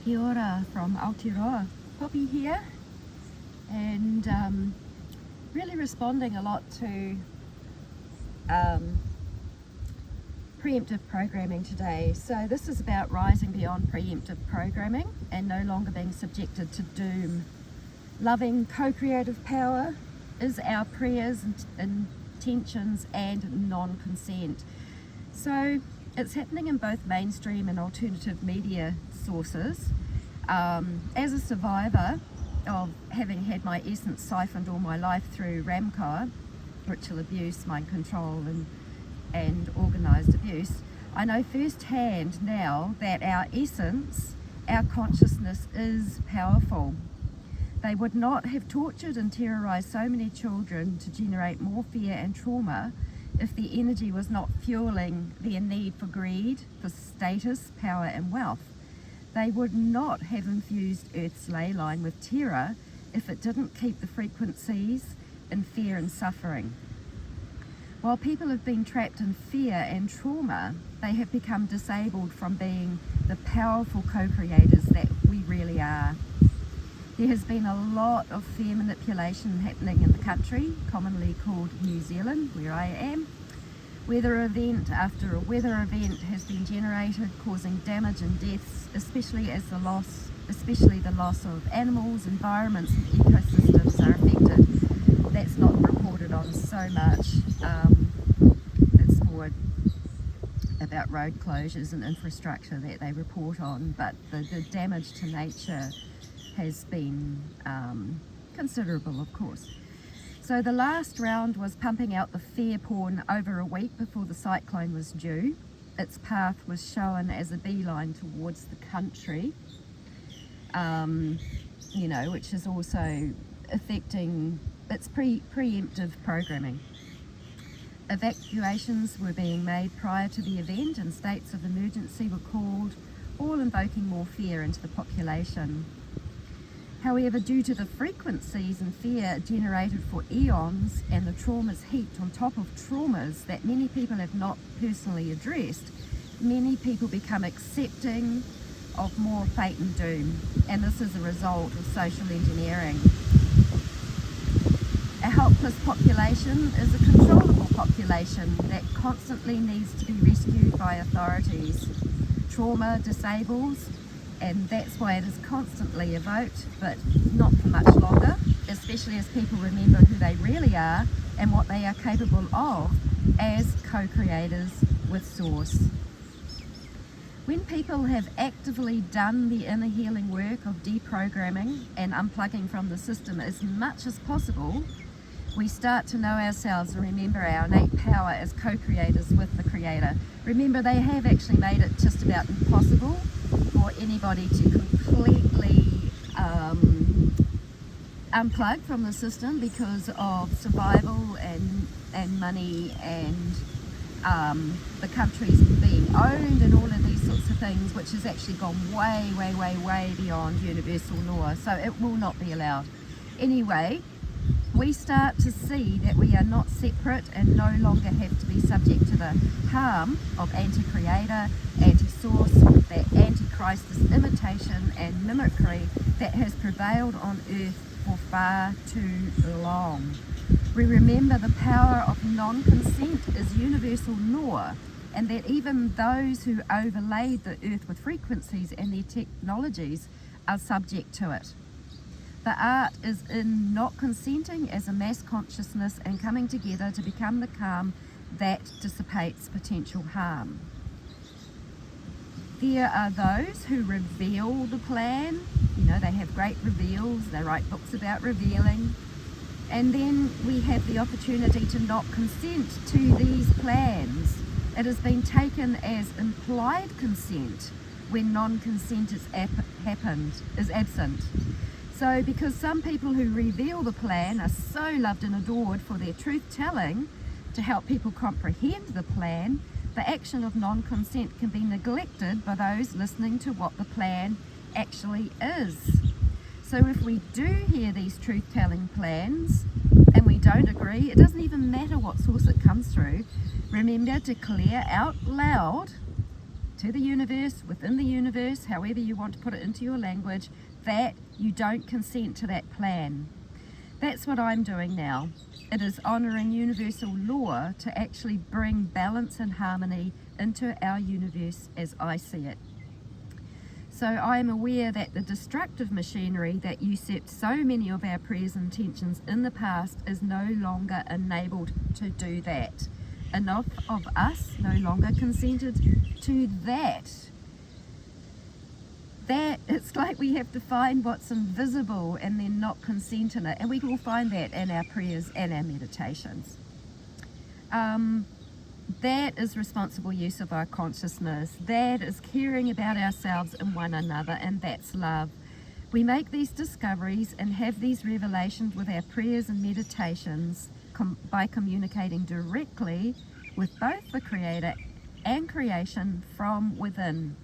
Kia ora from Aotearoa. Poppy here, and really responding a lot to preemptive programming today. So this is about rising beyond preemptive programming and no longer being subjected to doom. Loving co-creative power is our prayers and intentions and non-consent. So it's happening in both mainstream and alternative media sources. As a survivor of having had my essence siphoned all my life through RAMCOA, ritual abuse, mind control and organised abuse, I know firsthand now that our essence, our consciousness is powerful. They would not have tortured and terrorised so many children to generate more fear and trauma if the energy was not fueling their need for greed, for status, power and wealth. They would not have infused Earth's ley line with terror if it didn't keep the frequencies in fear and suffering. While people have been trapped in fear and trauma, they have become disabled from being the powerful co-creators that we really are. There has been a lot of fear manipulation happening in the country, commonly called New Zealand, where I am. Weather event after a weather event has been generated, causing damage and deaths, especially the loss of animals, environments and ecosystems are affected. That's not reported on so much. It's more about road closures and infrastructure that they report on, but the damage to nature has been considerable, of course. So the last round was pumping out the fear porn over a week before the cyclone was due. Its path was shown as a beeline towards the country, which is also affecting its preemptive programming. Evacuations were being made prior to the event and states of emergency were called, all invoking more fear into the population. However, due to the frequencies and fear generated for eons and the traumas heaped on top of traumas that many people have not personally addressed, many people become accepting of more fate and doom, and this is a result of social engineering. A helpless population is a controllable population that constantly needs to be rescued by authorities. Trauma disables, and that's why it is constantly evoked, but not for much longer, especially as people remember who they really are and what they are capable of as co-creators with Source. When people have actively done the inner healing work of deprogramming and unplugging from the system as much as possible, we start to know ourselves and remember our innate power as co-creators with the Creator. Remember, they have actually made it just about impossible for anybody to completely unplug from the system because of survival and money and the countries being owned and all of these sorts of things, which has actually gone way beyond universal law. So it will not be allowed. Anyway, we start to see that we are not separate and no longer have to be subject to the harm of anti-creator, anti-source, that anti-Christ's imitation and mimicry that has prevailed on earth for far too long. We remember the power of non-consent is universal law, and that even those who overlaid the earth with frequencies and their technologies are subject to it. The art is in not consenting as a mass consciousness and coming together to become the calm that dissipates potential harm. There are those who reveal the plan. They have great reveals, they write books about revealing. And then we have the opportunity to not consent to these plans. It has been taken as implied consent when non-consent is absent. So because some people who reveal the plan are so loved and adored for their truth-telling to help people comprehend the plan, the action of non-consent can be neglected by those listening to what the plan actually is. So if we do hear these truth-telling plans and we don't agree, it doesn't even matter what source it comes through, remember to declare out loud to the universe, within the universe, however you want to put it into your language, that you don't consent to that plan. That's what I'm doing now. It is honouring universal law to actually bring balance and harmony into our universe as I see it. So I am aware that the destructive machinery that usurped so many of our prayers and intentions in the past is no longer enabled to do that. Enough of us no longer consented to that. That it's like we have to find what's invisible and then not consent in it, and we will find that in our prayers and our meditations. That is responsible use of our consciousness. That is caring about ourselves and one another, and that's love. We make these discoveries and have these revelations with our prayers and meditations by communicating directly with both the Creator and creation from within.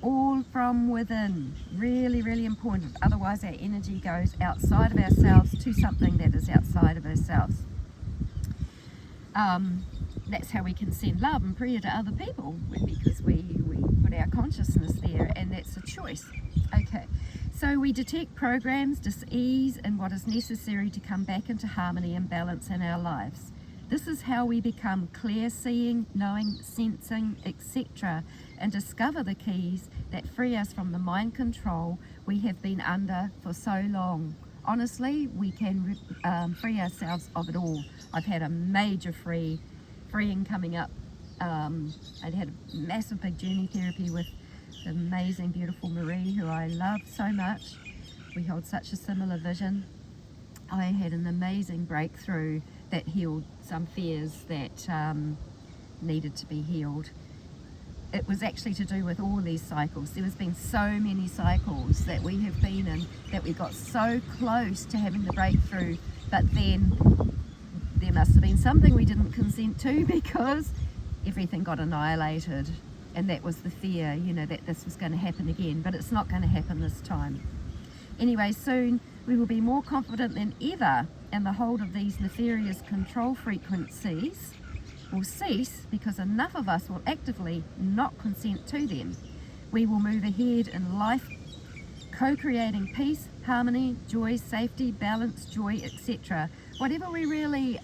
All from within. Really, really important. Otherwise our energy goes outside of ourselves to something that is outside of ourselves. That's how we can send love and prayer to other people, because we put our consciousness there, and that's a choice. Okay, so we detect programs, dis-ease, and what is necessary to come back into harmony and balance in our lives. This is how we become clear seeing, knowing, sensing, etc., and discover the keys that free us from the mind control we have been under for so long. Honestly, we can free ourselves of it all. I've had a major freeing coming up. I'd had a massive big journey therapy with the amazing, beautiful Marie, who I love so much. We hold such a similar vision. I had an amazing breakthrough that healed some fears that needed to be healed. It was actually to do with all these cycles. There has been so many cycles that we have been in, that we got so close to having the breakthrough, but then there must have been something we didn't consent to, because everything got annihilated, and that was the fear, that this was going to happen again, but it's not going to happen this time. Anyway, soon we will be more confident than ever, and the hold of these nefarious control frequencies will cease, because enough of us will actively not consent to them. We will move ahead in life, co-creating peace, harmony, joy, safety, balance, joy, etc. Whatever we really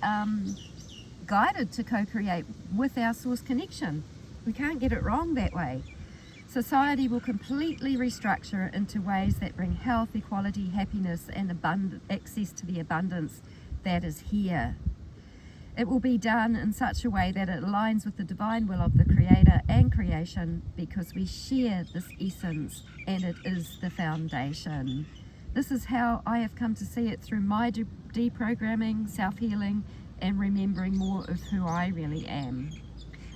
guided to co-create with our source connection. We can't get it wrong that way. Society will completely restructure into ways that bring health, equality, happiness, and access to the abundance that is here. It will be done in such a way that it aligns with the divine will of the Creator and creation, because we share this essence, and it is the foundation. This is how I have come to see it, through my deprogramming, self-healing, and remembering more of who I really am.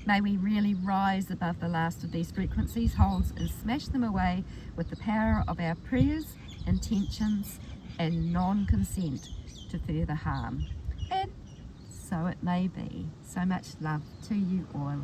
May we really rise above the last of these frequencies, holds, and smash them away with the power of our prayers, intentions, and non-consent to further harm. And so it may be. So much love to you all.